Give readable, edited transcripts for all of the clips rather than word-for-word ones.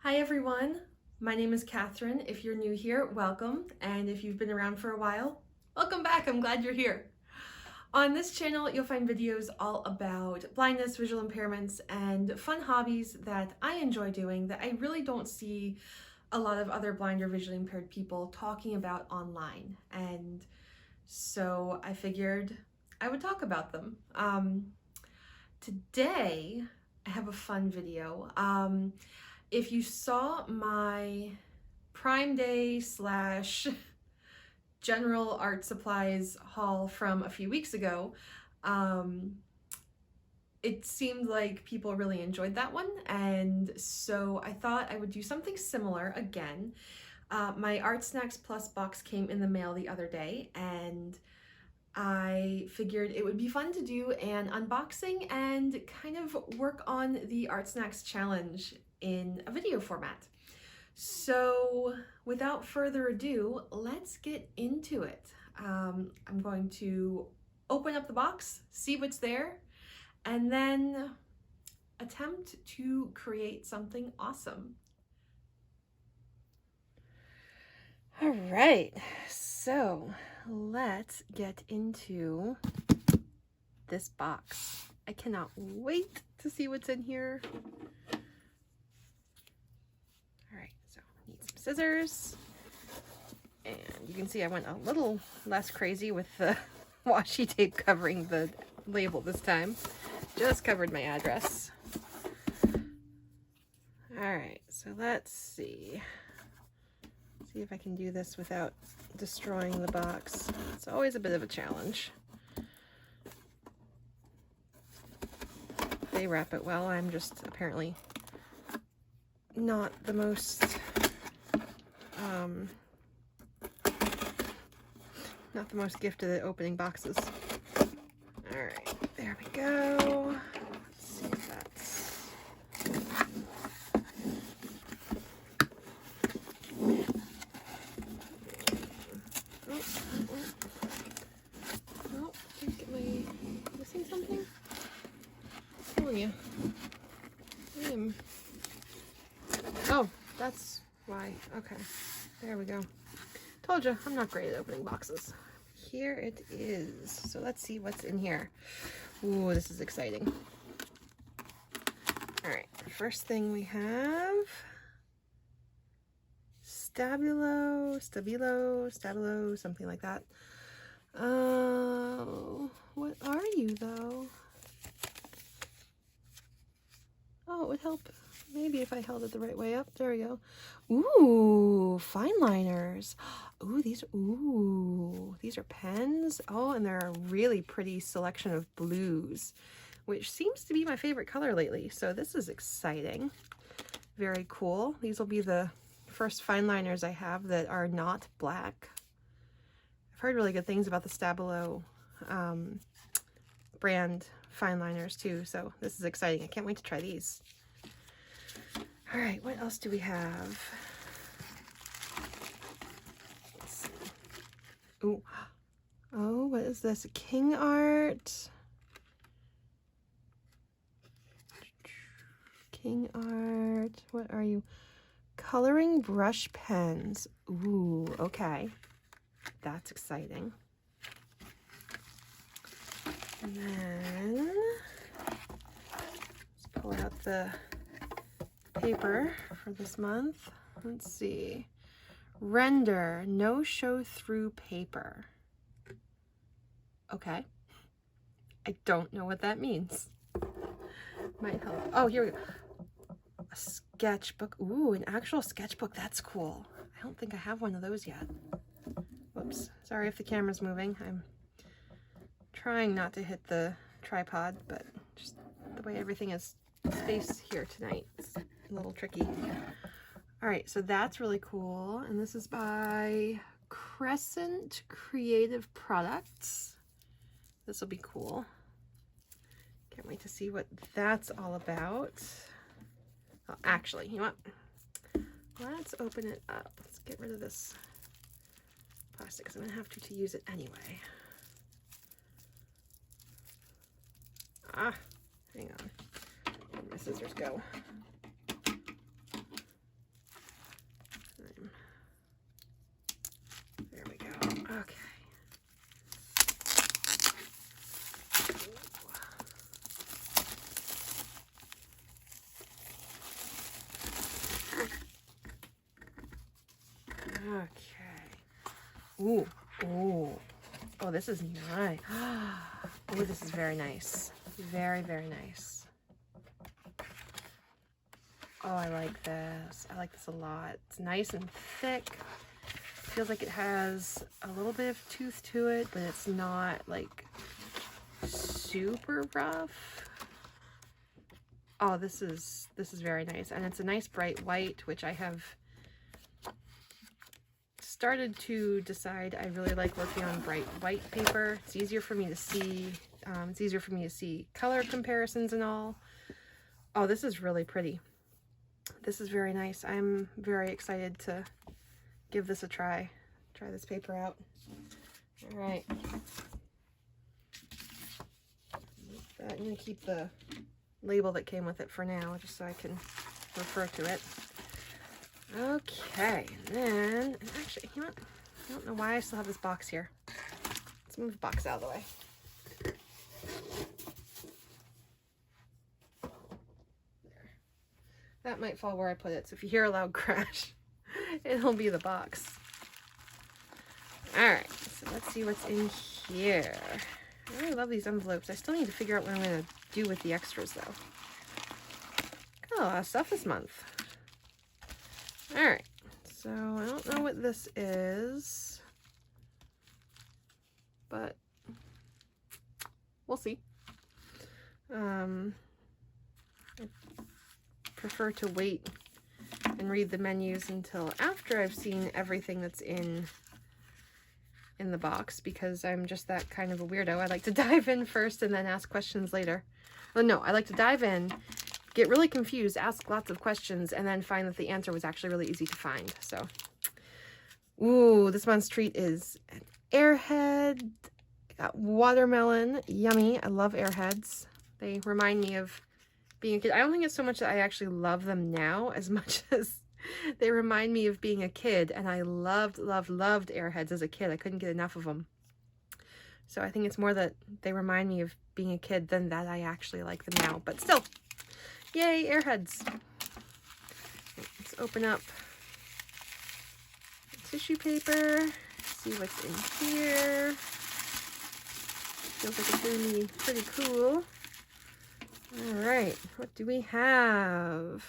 Hi everyone, my name is Catherine. If you're new here, welcome. And if you've been around for a while, welcome back. I'm glad you're here. On this channel, you'll find videos all about blindness, visual impairments, and fun hobbies that I enjoy doing that I really don't see a lot of other blind or visually impaired people talking about online. And so I figured I would talk about them. Today, I have a fun video. If you saw my Prime Day / general art supplies haul from a few weeks ago, it seemed like people really enjoyed that one, and so I thought I would do something similar again. My ArtSnacks Plus box came in the mail the other day, and I figured it would be fun to do an unboxing and kind of work on the ArtSnacks challenge in a video format. So without further ado, let's get into it. I'm going to open up the box, see what's there, and then attempt to create something awesome. All right, so let's get into this box. I cannot wait to see what's in here. All right, so I need some scissors. And you can see I went a little less crazy with the washi tape covering the label this time. Just covered my address. All right, so let's see. See if I can do this without destroying the box. It's always a bit of a challenge. They wrap it well. I'm just apparently not the most gifted at opening boxes. All right, there we go. Let's see if that's... Oh, am I missing something? I'm telling you. Oh, that's why. Okay, there we go. Told you, I'm not great at opening boxes. Here it is. So let's see what's in here. Ooh, this is exciting. All right, first thing we have Stabilo, something like that. Oh, what are you though? Oh, it would help maybe if I held it the right way up. There we go. Ooh, fine liners. Ooh, these are pens. Oh, and they're a really pretty selection of blues, which seems to be my favorite color lately. So this is exciting. Very cool. These will be the first fine liners I have that are not black. I've heard really good things about the Stabilo brand fine liners too, so this is exciting. I can't wait to try these. All right, what else do we have? Let's see. Ooh. Oh, what is this? King Art. King Art. What are you? Coloring brush pens. Ooh, okay. That's exciting. And then let's pull out the paper for this month. Let's see. Render, no show through paper. Okay. I don't know what that means. Might help. Oh, here we go. A sketchbook. Ooh, an actual sketchbook. That's cool. I don't think I have one of those yet. Whoops. Sorry if the camera's moving. I'm trying not to hit the tripod, but just the way everything is spaced here tonight, it's a little tricky. All right, so that's really cool. And this is by Crescent Creative Products. This will be cool. Can't wait to see what that's all about. Oh, actually, you know what? Let's open it up. Let's get rid of this plastic because I'm gonna have to use it anyway. Ah, hang on. Where'd my scissors go? Okay. Okay. Ooh. Ooh. Oh, this is nice. Oh, this is very nice. Very, very nice. Oh, I like this. I like this a lot. It's nice and thick. Feels like it has a little bit of tooth to it, but it's not like super rough. Oh, this is very nice. And it's a nice bright white, which I have started to decide I really like working on bright white paper. It's easier for me to see. It's easier for me to see color comparisons and all. Oh, this is really pretty. This is very nice. I'm very excited to give this a try. Try this paper out. All right. I'm going to keep the label that came with it for now, just so I can refer to it. Okay, and then, actually, you know what? I don't know why I still have this box here. Let's move the box out of the way. There. That might fall where I put it, so if you hear a loud crash, it'll be the box. Alright, so let's see what's in here. I really love these envelopes. I still need to figure out what I'm going to do with the extras, though. Got a lot of stuff this month. Alright, so I don't know what this is, but we'll see. I prefer to wait and read the menus until after I've seen everything that's in the box, because I'm just that kind of a weirdo. I like to dive in first and then ask questions later. Well, no, I like to dive in, get really confused, ask lots of questions, and then find that the answer was actually really easy to find. So, ooh, this month's treat is an airhead. Got watermelon, yummy. I love airheads. They remind me of being a kid. I don't think it's so much that I actually love them now as much as they remind me of being a kid, and I loved airheads as a kid. I couldn't get enough of them. So I think it's more that they remind me of being a kid than that I actually like them now. But still, yay, airheads. Let's open up the tissue paper, see what's in here. Feels like it's going to be pretty cool. All right, what do we have?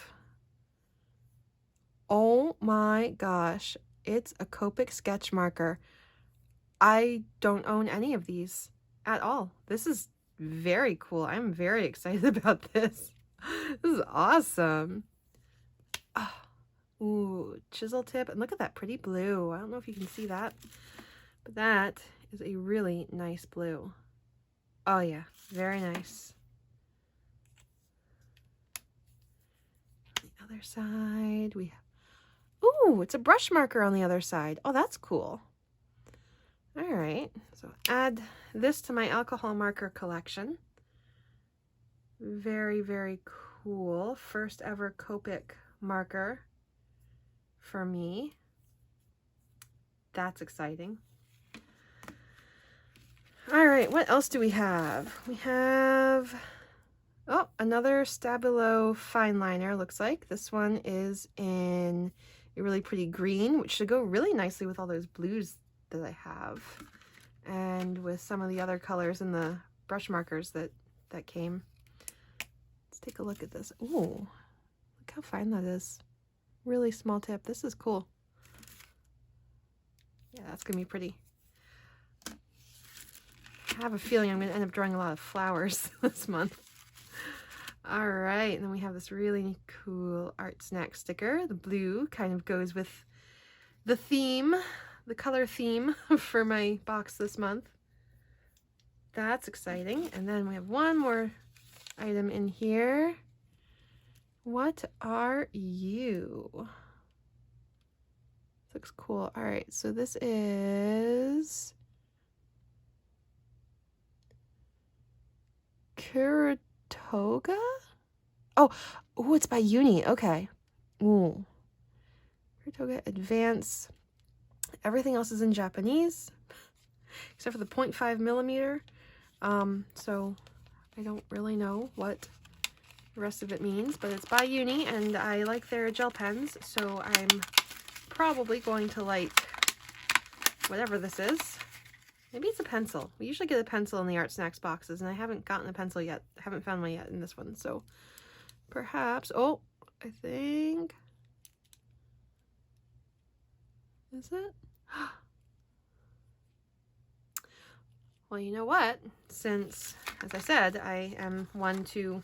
Oh my gosh, it's a Copic sketch marker. I don't own any of these at all. This is very cool. I'm very excited about this. This is awesome. Oh, ooh, chisel tip. And look at that pretty blue. I don't know if you can see that, but that is a really nice blue. Oh yeah, very nice. On the other side, we have, ooh, it's a brush marker on the other side. Oh, that's cool. All right, so add this to my alcohol marker collection. Very, very cool. First ever Copic marker for me. That's exciting. All right, what else do we have? We have, oh, another Stabilo fine liner, looks like. This one is in a really pretty green, which should go really nicely with all those blues that I have, and with some of the other colors in the brush markers that came. Let's take a look at this. Ooh, look how fine that is. Really small tip. This is cool. Yeah, that's gonna be pretty. I have a feeling I'm gonna end up drawing a lot of flowers this month. All right, and then we have this really cool ArtSnacks sticker. The blue kind of goes with the theme, the color theme for my box this month. That's exciting. And then we have one more item in here. What are you? This looks cool. All right, so this is Kuratoga? Oh, it's by Uni. Okay. Ooh. Kuratoga Advance Everything else is in Japanese, except for the 0.5 millimeter. So I don't really know what the rest of it means, but it's by Uni, and I like their gel pens, so I'm probably going to like whatever this is. Maybe it's a pencil. We usually get a pencil in the ArtSnacks boxes, and I haven't gotten a pencil yet. I haven't found one yet in this one, so perhaps, oh, I think, is it? Well, you know what? Since, as I said, I am one to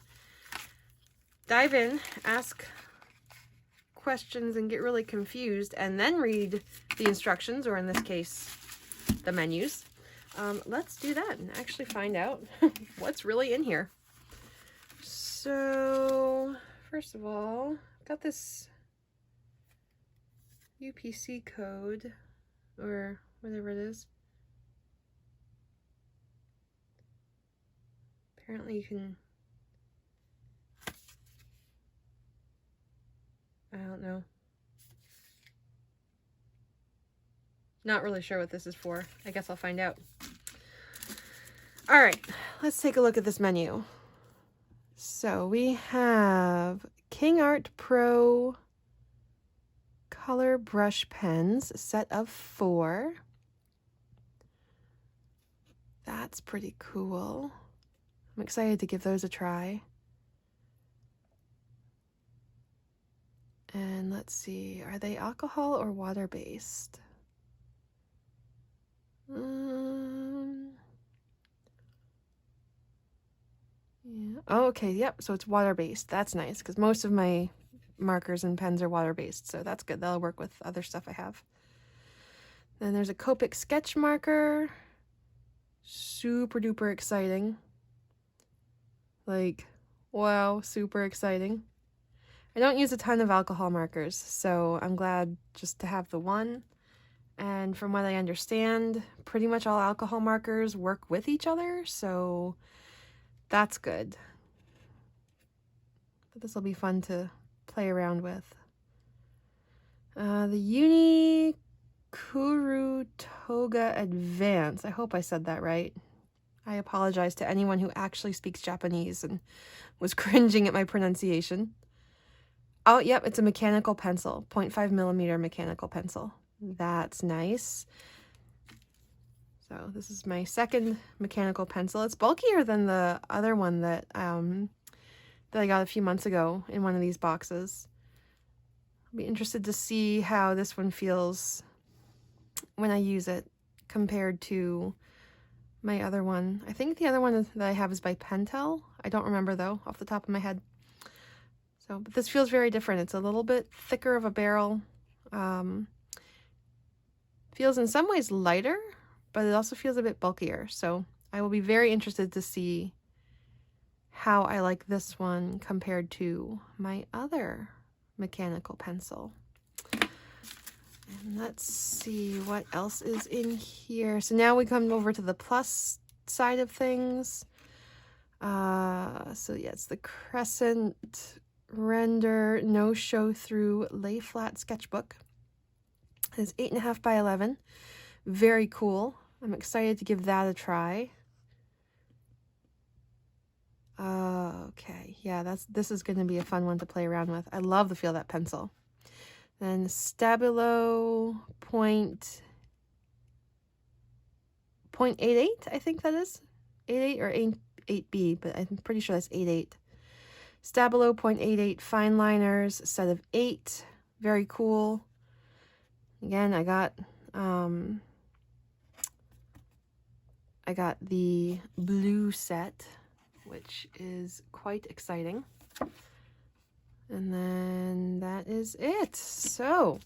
dive in, ask questions, and get really confused, and then read the instructions, or in this case, the menus. Let's do that and actually find out what's really in here. So, first of all, I've got this UPC code, or whatever it is. Apparently you can, I don't know. Not really sure what this is for. I guess I'll find out. All right, let's take a look at this menu. So we have King Art Pro color brush pens, a set of 4. That's pretty cool. I'm excited to give those a try. And let's see, are they alcohol or water-based? Yeah. Oh, okay, yep, so it's water-based. That's nice, because most of my markers and pens are water-based, so that's good. That'll work with other stuff I have. Then there's a Copic sketch marker. Super duper exciting. Like, wow, super exciting. I don't use a ton of alcohol markers, so I'm glad just to have the one. And from what I understand, pretty much all alcohol markers work with each other, so that's good. But this will be fun to play around with. The Uni Kuru Toga Advance. I hope I said that right. I apologize to anyone who actually speaks Japanese and was cringing at my pronunciation. Oh, yep, it's a mechanical pencil, 0.5 millimeter mechanical pencil. That's nice. So this is my second mechanical pencil. It's bulkier than the other one that I got a few months ago in one of these boxes. I'll be interested to see how this one feels when I use it compared to my other one. I think the other one that I have is by Pentel. I don't remember though, off the top of my head. So, but this feels very different. It's a little bit thicker of a barrel. Feels in some ways lighter, but it also feels a bit bulkier. So I will be very interested to see how I like this one compared to my other mechanical pencil. And let's see what else is in here. So now we come over to the plus side of things. So yeah, it's the Crescent Render No Show Through Lay Flat Sketchbook. It's 8.5 by 11. Very cool. I'm excited to give that a try. Okay, yeah, this is going to be a fun one to play around with. I love the feel of that pencil. Then Stabilo .88, I think that is. 88 or 8B, but I'm pretty sure that's 88. Stabilo .88 fine liners, set of 8. Very cool. Again, I got the blue set, which is quite exciting. And then that is it. So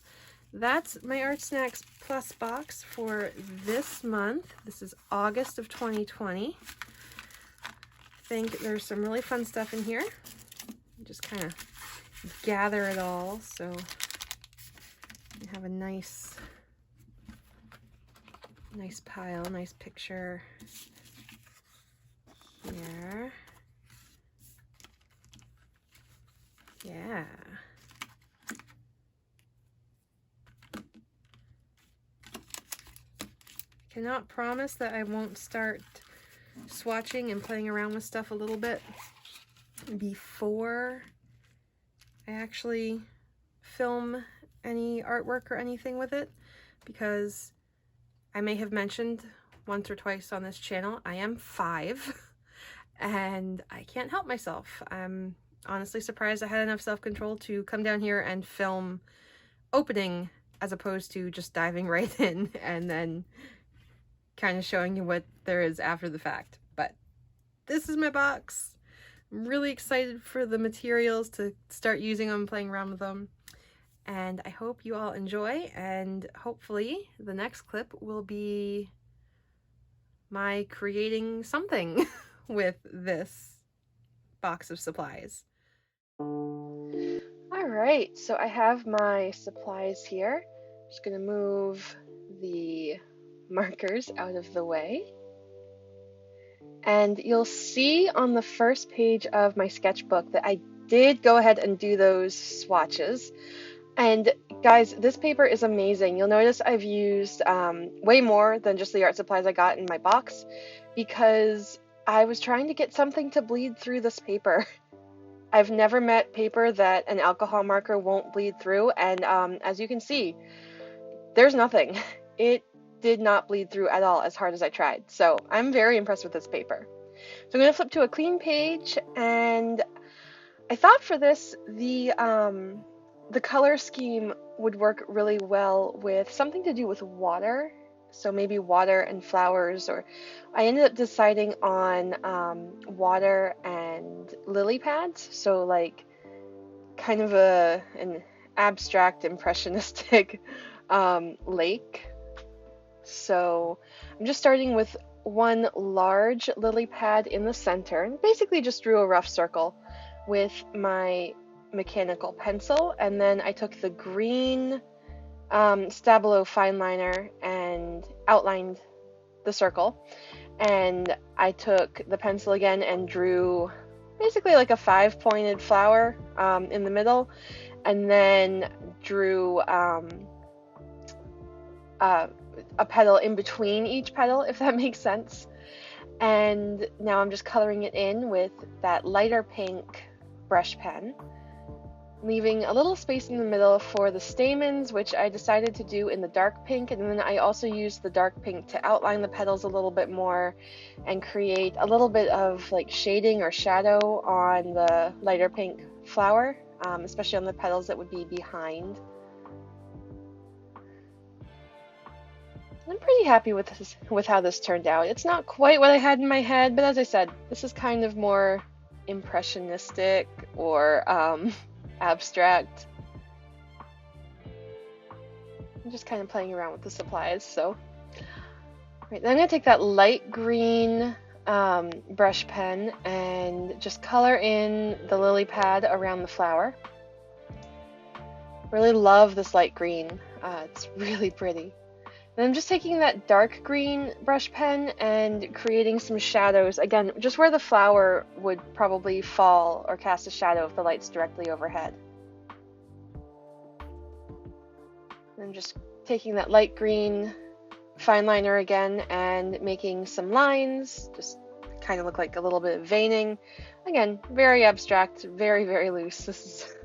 that's my ArtSnacks Plus box for this month. This is August of 2020. I think there's some really fun stuff in here. Just kind of gather it all so you have a nice pile, nice picture here. Yeah. cannot promise that I won't start swatching and playing around with stuff a little bit before I actually film any artwork or anything with it, because I may have mentioned once or twice on this channel, I am 5 and I can't help myself. I'm honestly surprised I had enough self-control to come down here and film opening as opposed to just diving right in and then kind of showing you what there is after the fact. But this is my box. I'm really excited for the materials to start using them, playing around with them. And I hope you all enjoy, and hopefully the next clip will be my creating something with this box of supplies. All right, so I have my supplies here. Just gonna move the markers out of the way. And you'll see on the first page of my sketchbook that I did go ahead and do those swatches. And guys, this paper is amazing. You'll notice I've used way more than just the art supplies I got in my box, because I was trying to get something to bleed through this paper. I've never met paper that an alcohol marker won't bleed through, and as you can see, there's nothing. It did not bleed through at all as hard as I tried. So I'm very impressed with this paper. So I'm going to flip to a clean page, and I thought for this the color scheme would work really well with something to do with water. So maybe water and flowers, or I ended up deciding on water and lily pads. So like kind of an abstract impressionistic lake. So I'm just starting with one large lily pad in the center, and basically just drew a rough circle with my mechanical pencil, and then I took the green Stabilo fine liner and outlined the circle, and I took the pencil again and drew basically like a 5-pointed flower in the middle, and then drew a petal in between each petal, if that makes sense. And now I'm just coloring it in with that lighter pink brush pen, leaving a little space in the middle for the stamens, which I decided to do in the dark pink, and then I also used the dark pink to outline the petals a little bit more and create a little bit of like shading or shadow on the lighter pink flower, especially on the petals that would be behind. I'm pretty happy with how this turned out. It's not quite what I had in my head, but as I said, this is kind of more impressionistic or abstract. I'm just kind of playing around with the supplies. So right, then I'm going to take that light green brush pen and just color in the lily pad around the flower. Really love this light green. It's really pretty. And I'm just taking that dark green brush pen and creating some shadows, again, just where the flower would probably fall or cast a shadow if the light's directly overhead. And I'm just taking that light green fine liner again and making some lines, just kind of look like a little bit of veining. Again, very abstract, very, very loose. This is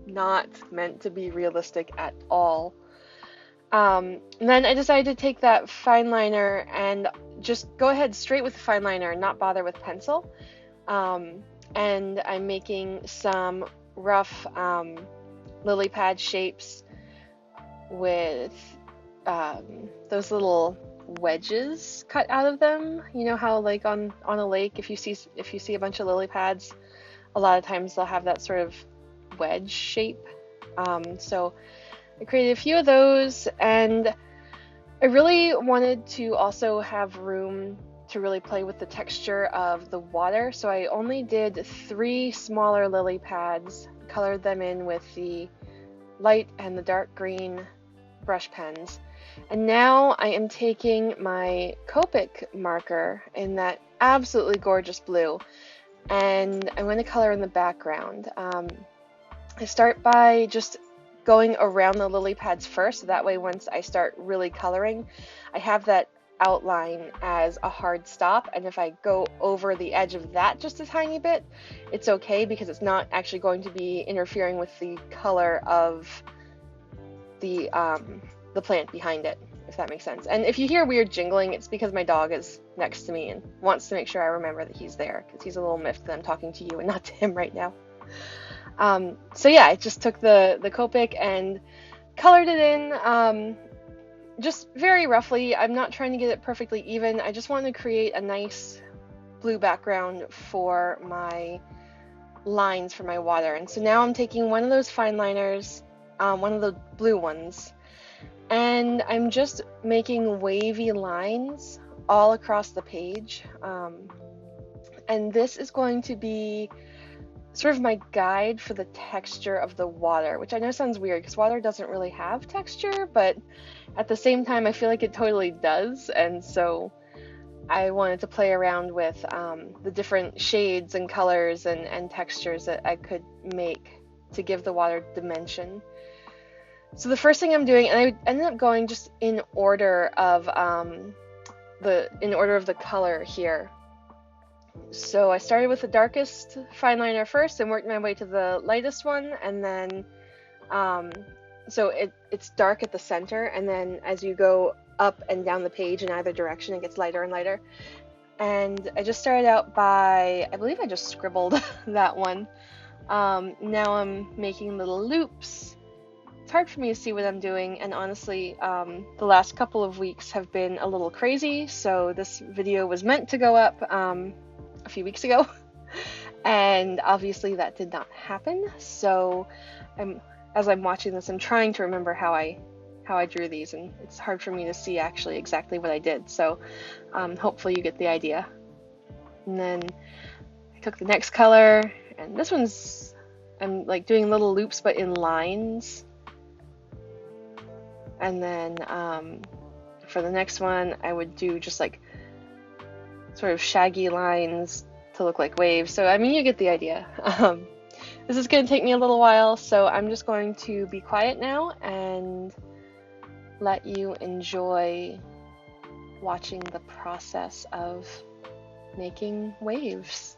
not meant to be realistic at all. And then I decided to take that fine liner and just go ahead straight with the fine liner and not bother with pencil. And I'm making some rough lily pad shapes with those little wedges cut out of them. You know how like on a lake, if you see a bunch of lily pads, a lot of times they'll have that sort of wedge shape. So I created a few of those, and I really wanted to also have room to really play with the texture of the water, so I only did 3 smaller lily pads, colored them in with the light and the dark green brush pens. And now I am taking my Copic marker in that absolutely gorgeous blue, and I'm going to color in the background. I start by just going around the lily pads first, so that way once I start really coloring, I have that outline as a hard stop, and if I go over the edge of that just a tiny bit, it's okay because it's not actually going to be interfering with the color of the plant behind it, if that makes sense. And if you hear weird jingling, it's because my dog is next to me and wants to make sure I remember that he's there, because he's a little miffed that I'm talking to you and not to him right now. So yeah, I just took the Copic and colored it in, just very roughly. I'm not trying to get it perfectly even. I just want to create a nice blue background for my lines for my water. And so now I'm taking one of those fine liners, one of the blue ones, and I'm just making wavy lines all across the page. And this is going to be sort of my guide for the texture of the water, which I know sounds weird because water doesn't really have texture, but at the same time I feel like it totally does. And so I wanted to play around with the different shades and colors and textures that I could make to give the water dimension. So the first thing I'm doing, and I ended up going just in order of the color here. So I started with the darkest fine liner first and worked my way to the lightest one, and then so it's dark at the center, and then as you go up and down the page in either direction, it gets lighter and lighter. And I just started out by, I believe I just scribbled that one. Now I'm making little loops. It's hard for me to see what I'm doing, and honestly, the last couple of weeks have been a little crazy, so this video was meant to go up a few weeks ago, and obviously that did not happen. So as I'm watching this, I'm trying to remember how I drew these, and it's hard for me to see actually exactly what I did. So hopefully you get the idea. And then I took the next color, and this one's, I'm like doing little loops but in lines. And then for the next one, I would do just like sort of shaggy lines to look like waves. So I mean, you get the idea. This is going to take me a little while, so I'm just going to be quiet now and let you enjoy watching the process of making waves.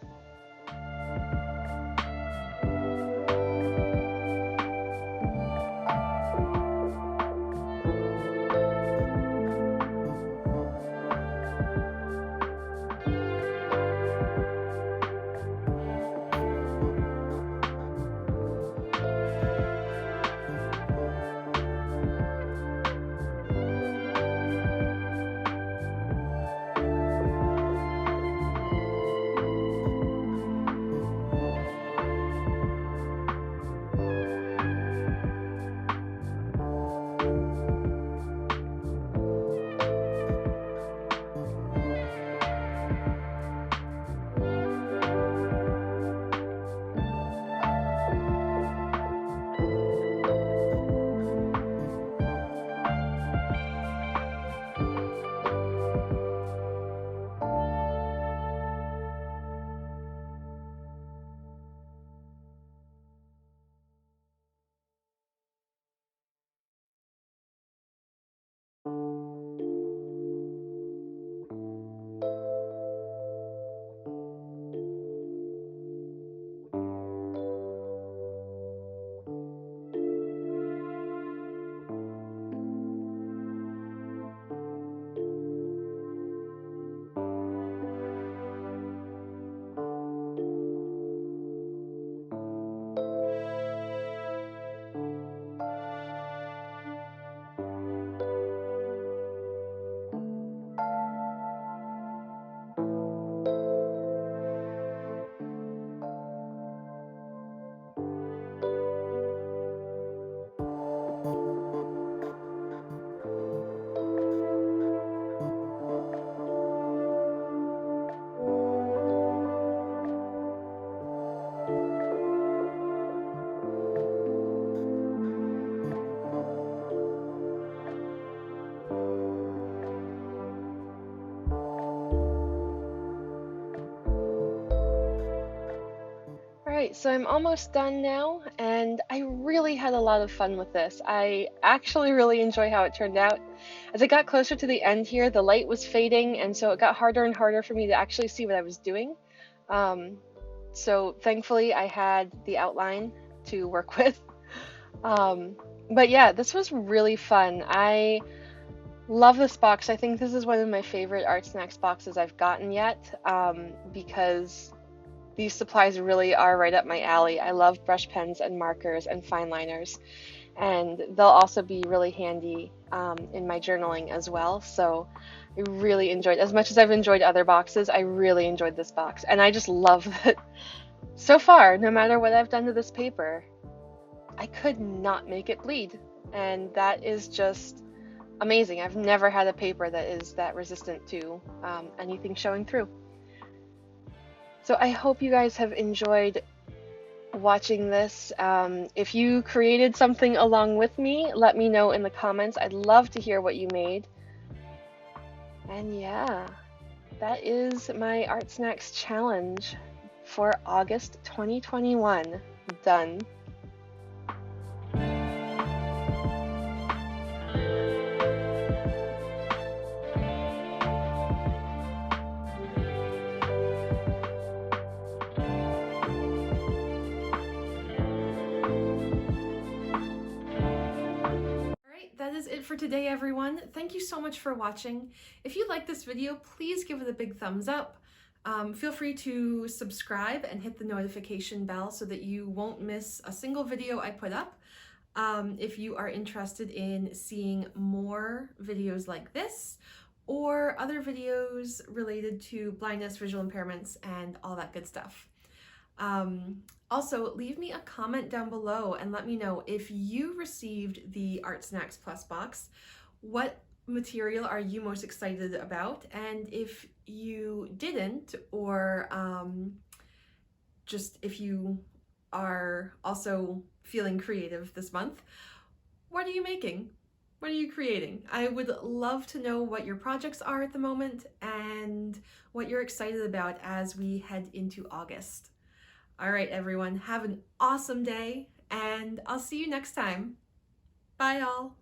Alright, so I'm almost done now, and and I really had a lot of fun with this. I actually really enjoy how it turned out. As I got closer to the end here, the light was fading, and so it got harder and harder for me to actually see what I was doing. So thankfully I had the outline to work with. But yeah, this was really fun. I love this box. I think this is one of my favorite ArtSnacks boxes I've gotten yet, because these supplies really are right up my alley. I love brush pens and markers and fine liners, and they'll also be really handy in my journaling as well. So I really enjoyed, as much as I've enjoyed other boxes, I really enjoyed this box. And I just love that so far, no matter what I've done to this paper, I could not make it bleed. And that is just amazing. I've never had a paper that is that resistant to anything showing through. So I hope you guys have enjoyed watching this. If you created something along with me, let me know in the comments. I'd love to hear what you made. And yeah, that is my ArtSnacks challenge for August 2021 done. That is it for today, everyone. Thank you so much for watching. If you like this video, please give it a big thumbs up. Feel free to subscribe and hit the notification bell so that you won't miss a single video I put up. If you are interested in seeing more videos like this or other videos related to blindness, visual impairments, and all that good stuff. Also, leave me a comment down below and let me know if you received the ArtSnacks Plus box, what material are you most excited about? And if you didn't, or just if you are also feeling creative this month, what are you making? What are you creating? I would love to know what your projects are at the moment and what you're excited about as we head into August. All right, everyone, have an awesome day, and I'll see you next time. Bye, all.